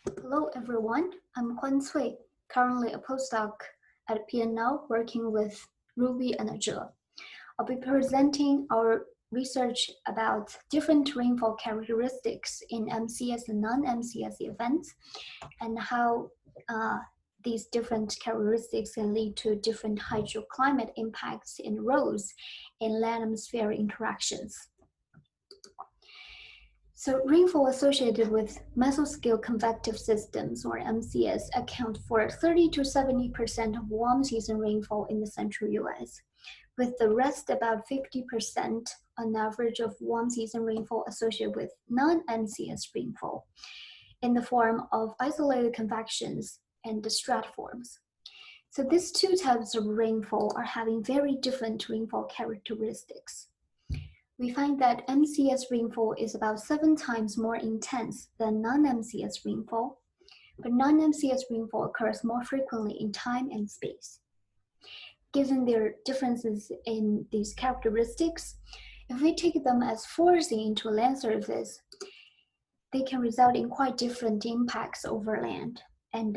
Hello everyone, I'm Huancui, currently a postdoc at PNL working with Ruby and Azure. I'll be presenting our research about different rainfall characteristics in MCS and non-MCS events and how these different characteristics can lead to different hydroclimate impacts and roles in land-atmospheric interactions. So rainfall associated with mesoscale convective systems, or MCS, account for 30 to 70% of warm season rainfall in the central US, with the rest about 50% on average of warm season rainfall associated with non-MCS rainfall in the form of isolated convections and the stratiforms. So these two types of rainfall are having very different rainfall characteristics. We find that MCS rainfall is about 7 times more intense than non-MCS rainfall, but non-MCS rainfall occurs more frequently in time and space. Given their differences in these characteristics, if we take them as forcing into a land surface, they can result in quite different impacts over land. And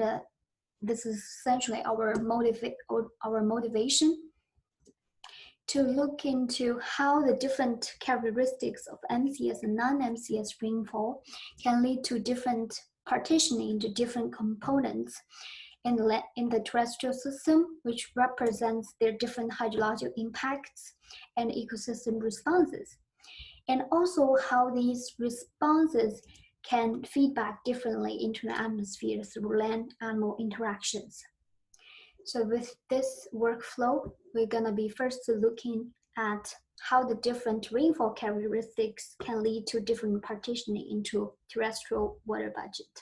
this is essentially our motivation to look into how the different characteristics of MCS and non-MCS rainfall can lead to different partitioning into different components in the terrestrial system, which represents their different hydrological impacts and ecosystem responses. And also how these responses can feedback differently into the atmosphere through land-animal interactions. So with this workflow, we're gonna be first looking at how the different rainfall characteristics can lead to different partitioning into terrestrial water budget.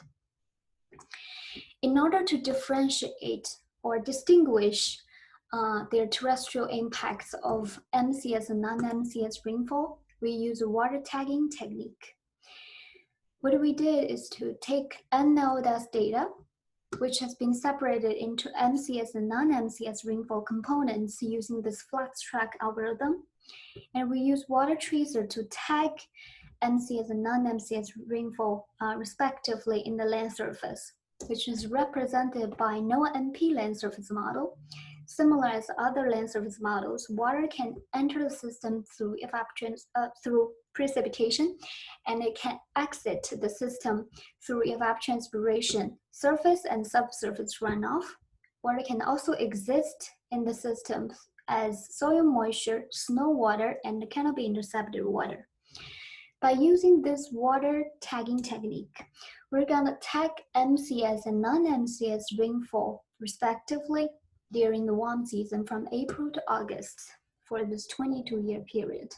In order to differentiate or distinguish their terrestrial impacts of MCS and non-MCS rainfall, we use a water tagging technique. What we did is to take NLDAS data, which has been separated into MCS and non-MCS rainfall components using this flux track algorithm. And we use water tracer to tag MCS and non-MCS rainfall respectively in the land surface, which is represented by NOAA-NP land surface model. Similar as other land surface models, water can enter the system through through precipitation, and it can exit the system through evapotranspiration, surface and subsurface runoff. Water can also exist in the system as soil moisture, snow water, and canopy intercepted water. By using this water tagging technique, we're gonna tag MCS and non-MCS rainfall respectively during the warm season from April to August for this 22-year period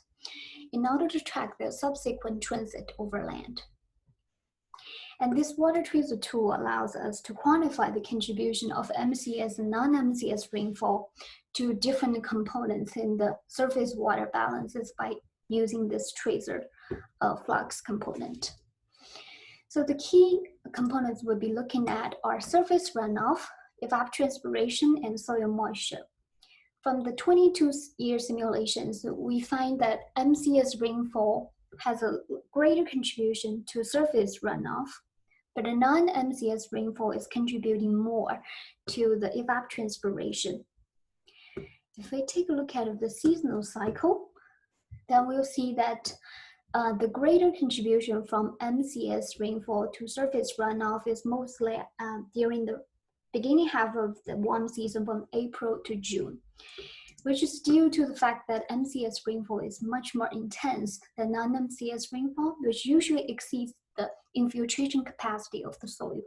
in order to track their subsequent transit over land. And this water tracer tool allows us to quantify the contribution of MCS and non-MCS rainfall to different components in the surface water balances by using this tracer flux component. So the key components we'll be looking at are surface runoff, evapotranspiration, and soil moisture. From the 22-year simulations, we find that MCS rainfall has a greater contribution to surface runoff, but the non-MCS rainfall is contributing more to the evapotranspiration. If we take a look at the seasonal cycle, then we'll see that the greater contribution from MCS rainfall to surface runoff is mostly during the beginning half of the warm season from April to June, which is due to the fact that MCS rainfall is much more intense than non-MCS rainfall, which usually exceeds the infiltration capacity of the soil.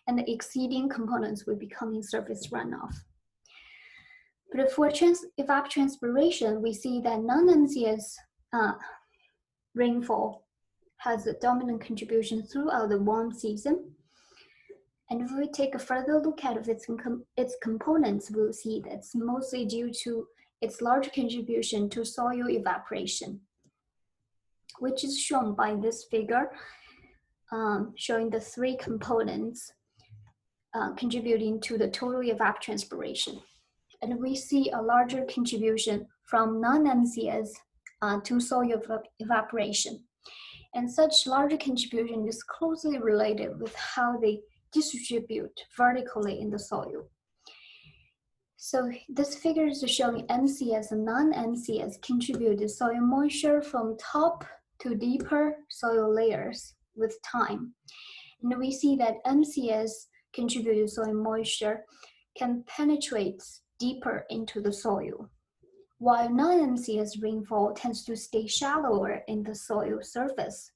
And the exceeding components will be coming surface runoff. But for evapotranspiration, we see that non-MCS rainfall has a dominant contribution throughout the warm season. And if we take a further look at its components, we'll see that's mostly due to its large contribution to soil evaporation, which is shown by this figure, showing the 3 components contributing to the total evapotranspiration. And we see a larger contribution from non-MCS to soil evaporation. And such larger contribution is closely related with how they distribute vertically in the soil. So this figure is showing MCS and non-MCS contributed soil moisture from top to deeper soil layers with time. And we see that MCS contributed soil moisture can penetrate deeper into the soil, while non-MCS rainfall tends to stay shallower in the soil surface.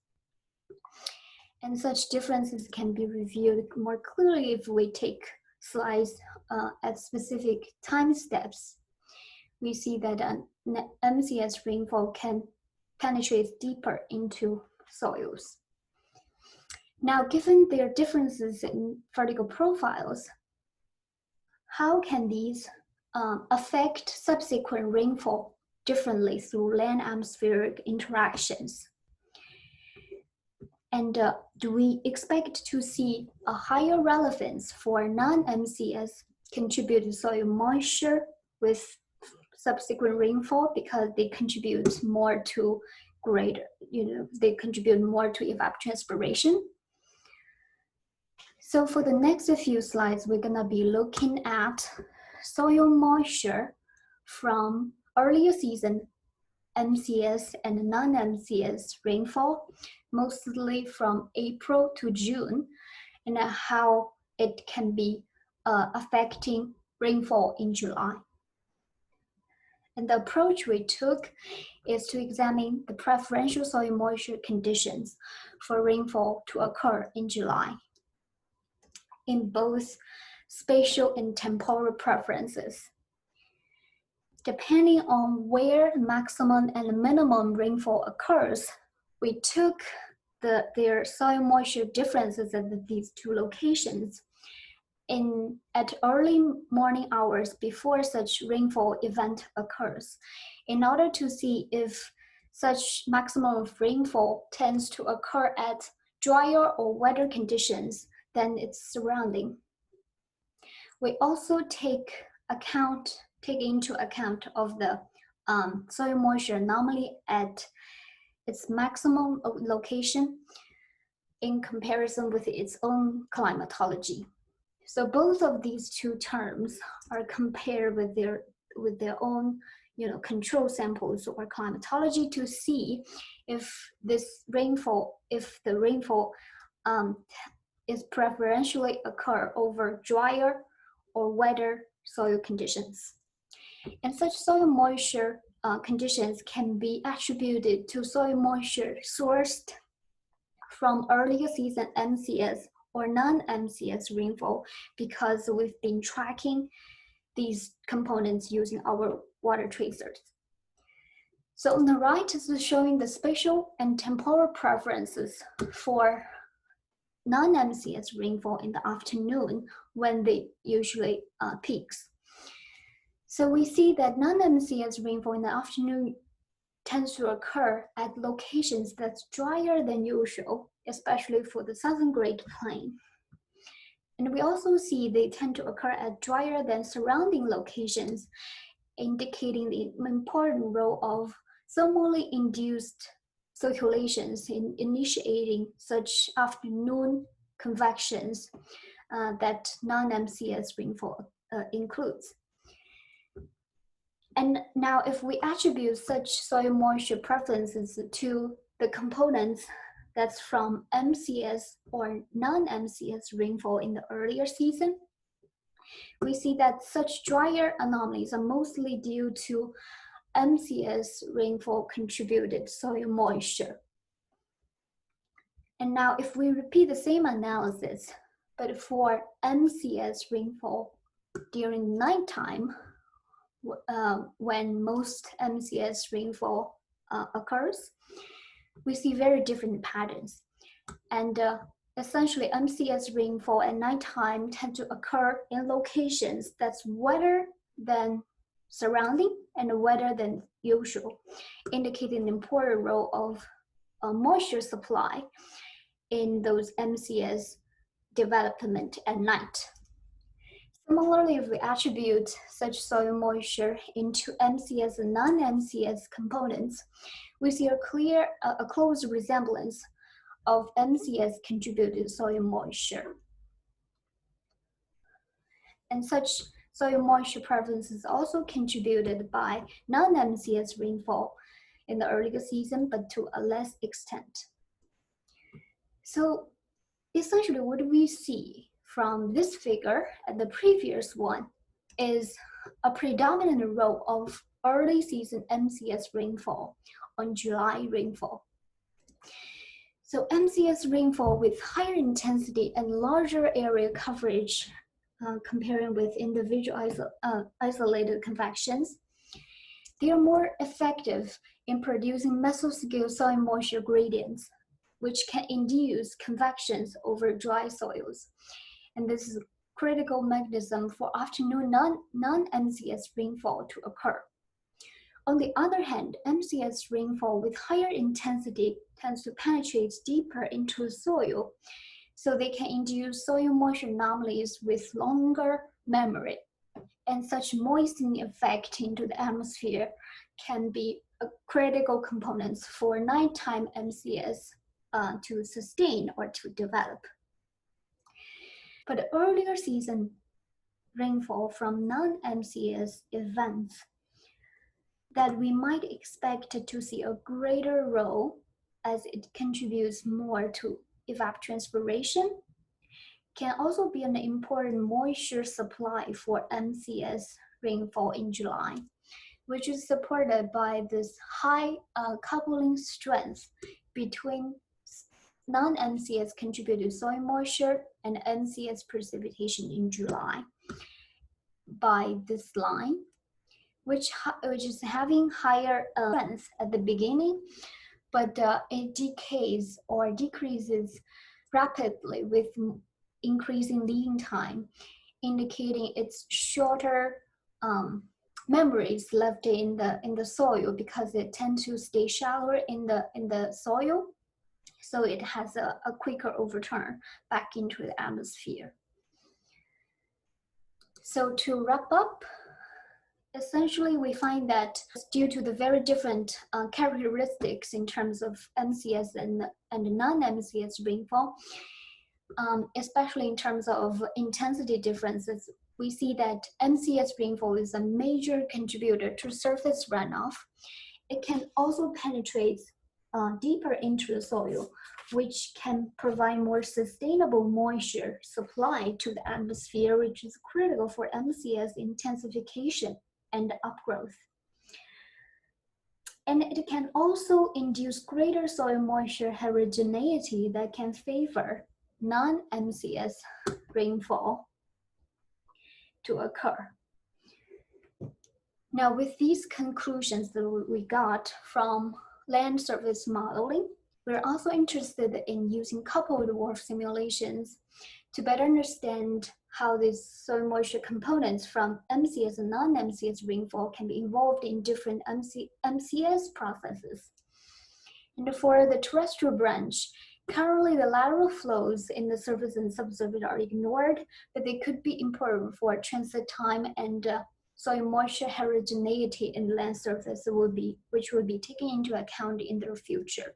And such differences can be reviewed more clearly if we take slides at specific time steps. We see that MCS rainfall can penetrate deeper into soils. Now, given their differences in vertical profiles, how can these affect subsequent rainfall differently through land-atmospheric interactions? And do we expect to see a higher relevance for non-MCS contributed soil moisture with subsequent rainfall because they contribute more to they contribute more to evapotranspiration? So for the next few slides, we're gonna be looking at soil moisture from earlier season MCS and non-MCS rainfall, mostly from April to June, and how it can be affecting rainfall in July. And the approach we took is to examine the preferential soil moisture conditions for rainfall to occur in July in both spatial and temporal preferences. Depending on where maximum and minimum rainfall occurs, we took their soil moisture differences at these two locations at early morning hours before such rainfall event occurs, in order to see if such maximum rainfall tends to occur at drier or wetter conditions than its surrounding. We also take into account of the soil moisture anomaly at its maximum location in comparison with its own climatology. So both of these two terms are compared with their own control samples or climatology to see if the rainfall is preferentially occur over drier or wetter soil conditions. And such soil moisture conditions can be attributed to soil moisture sourced from earlier season MCS or non-MCS rainfall, because we've been tracking these components using our water tracers. So on the right is showing the spatial and temporal preferences for non-MCS rainfall in the afternoon when they usually peaks. So we see that non-MCS rainfall in the afternoon tends to occur at locations that's drier than usual, especially for the southern Great Plain. And we also see they tend to occur at drier than surrounding locations, indicating the important role of thermally induced circulations in initiating such afternoon convections that non-MCS rainfall includes. And now if we attribute such soil moisture preferences to the components that's from MCS or non-MCS rainfall in the earlier season, we see that such drier anomalies are mostly due to MCS rainfall contributed soil moisture. And now if we repeat the same analysis, but for MCS rainfall during nighttime, when most MCS rainfall occurs, we see very different patterns. And essentially, MCS rainfall at nighttime tend to occur in locations that's wetter than surrounding and wetter than usual, indicating an important role of moisture supply in those MCS development at night. Similarly, if we attribute such soil moisture into MCS and non-MCS components, we see a close resemblance of MCS contributed soil moisture. And such soil moisture prevalence is also contributed by non-MCS rainfall in the earlier season, but to a less extent. So essentially what we see from this figure and the previous one is a predominant role of early season MCS rainfall on July rainfall. So MCS rainfall with higher intensity and larger area coverage comparing with individual isolated convections, they are more effective in producing mesoscale soil moisture gradients, which can induce convections over dry soils. And this is a critical mechanism for afternoon non-MCS rainfall to occur. On the other hand, MCS rainfall with higher intensity tends to penetrate deeper into the soil, so they can induce soil moisture anomalies with longer memory. And such moistening effect into the atmosphere can be a critical component for nighttime MCS to sustain or to develop. But earlier season rainfall from non-MCS events that we might expect to see a greater role as it contributes more to evapotranspiration can also be an important moisture supply for MCS rainfall in July, which is supported by this high coupling strength between non-MCS contributed soil moisture and MCS precipitation in July by this line, which is having higher strength at the beginning, but it decays or decreases rapidly with increasing leading time, indicating its shorter memories left in the soil because it tends to stay shallower in the soil, so it has a quicker overturn back into the atmosphere. So to wrap up, essentially we find that due to the very different characteristics in terms of MCS and non-MCS rainfall, especially in terms of intensity differences, we see that MCS rainfall is a major contributor to surface runoff. It can also penetrate deeper into the soil, which can provide more sustainable moisture supply to the atmosphere, which is critical for MCS intensification and upgrowth. And it can also induce greater soil moisture heterogeneity that can favor non-MCS rainfall to occur. Now, with these conclusions that we got from land surface modeling, we're also interested in using coupled WRF simulations to better understand how these soil moisture components from MCS and non-MCS rainfall can be involved in different MCS processes. And for the terrestrial branch, currently the lateral flows in the surface and subsurface are ignored, but they could be important for transit time and soil moisture heterogeneity in the land surface which will be taken into account in the future.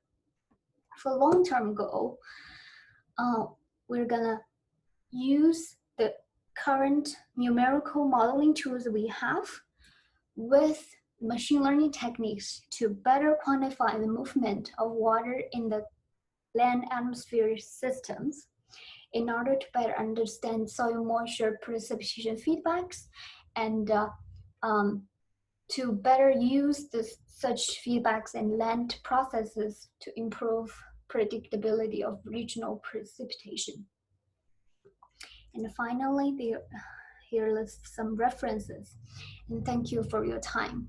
For long-term goal, we're gonna use the current numerical modeling tools we have with machine learning techniques to better quantify the movement of water in the land atmosphere systems in order to better understand soil moisture precipitation feedbacks and to better use such feedbacks in land processes to improve predictability of regional precipitation. And finally, here lists some references. And thank you for your time.